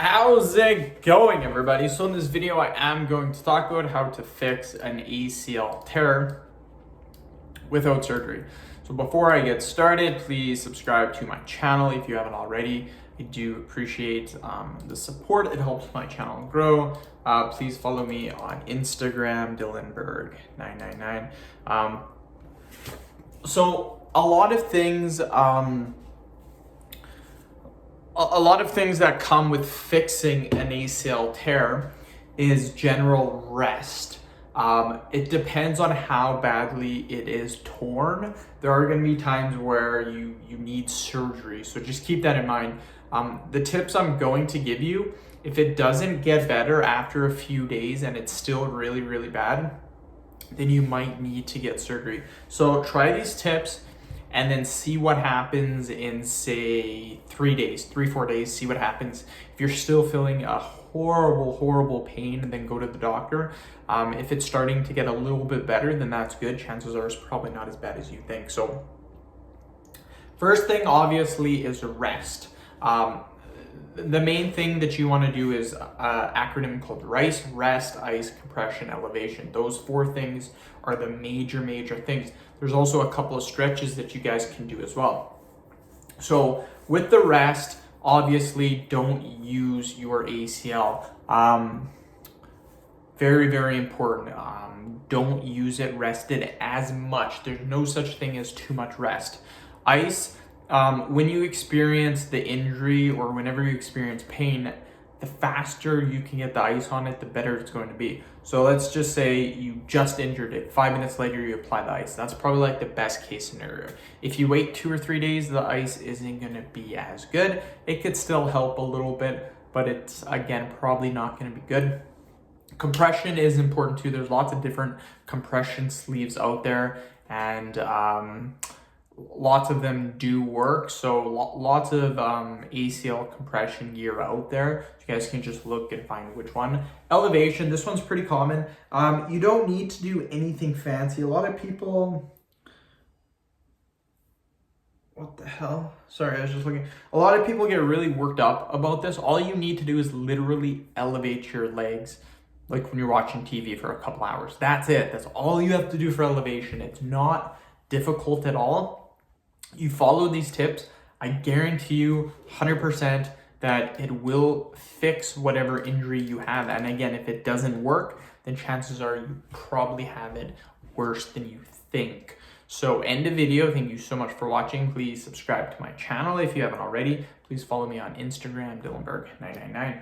How's it going, everybody? So in this video, I am going to talk about how to fix an ACL tear without surgery. So before I get started, please subscribe to my channel if you haven't already. I do appreciate the support. It helps my channel grow. Please follow me on Instagram, Dillenberg999. So a lot of things that come with fixing an ACL tear is general rest. It depends on how badly it is torn. There are going to be times where you need surgery, so just keep that in mind. The tips I'm going to give you, if it doesn't get better after a few days and it's still really, really bad, then you might need to get surgery. So try these tips and then see what happens in, say, 3 days, 4 days, see what happens. If you're still feeling a horrible pain, then go to the doctor. If it's starting to get a little bit better, then that's good. Chances are it's probably not as bad as you think. So first thing, obviously, is rest. The main thing that you want to do is an acronym called RICE: rest, ice, compression, elevation. Those 4 things are the major things. There's also a couple of stretches that you guys can do as well. So with the rest, obviously don't use your ACL. Very important. Don't use it rested as much. There's no such thing as too much rest. Ice, when you experience the injury or whenever you experience pain, the faster you can get the ice on it, the better it's going to be. So let's just say you just injured it. 5 minutes later, you apply the ice. That's probably like the best case scenario. If you wait 2 or 3 days, the ice isn't going to be as good. It could still help a little bit, but it's, again, probably not going to be good. Compression is important too. There's lots of different compression sleeves out there, and lots of them do work. So lots of ACL compression gear out there. So you guys can just look and find which one. Elevation, this one's pretty common. You don't need to do anything fancy. A lot of people, what the hell? Sorry, I was just looking. A lot of people get really worked up about this. All you need to do is literally elevate your legs, like when you're watching TV for a couple hours. That's it. That's all you have to do for elevation. It's not difficult at all. You follow these tips, I guarantee you 100% that it will fix whatever injury you have. And again, if it doesn't work, then chances are you probably have it worse than you think. So end the video. Thank you so much for watching. Please subscribe to my channel if you haven't already. Please follow me on Instagram, Dillenberg999.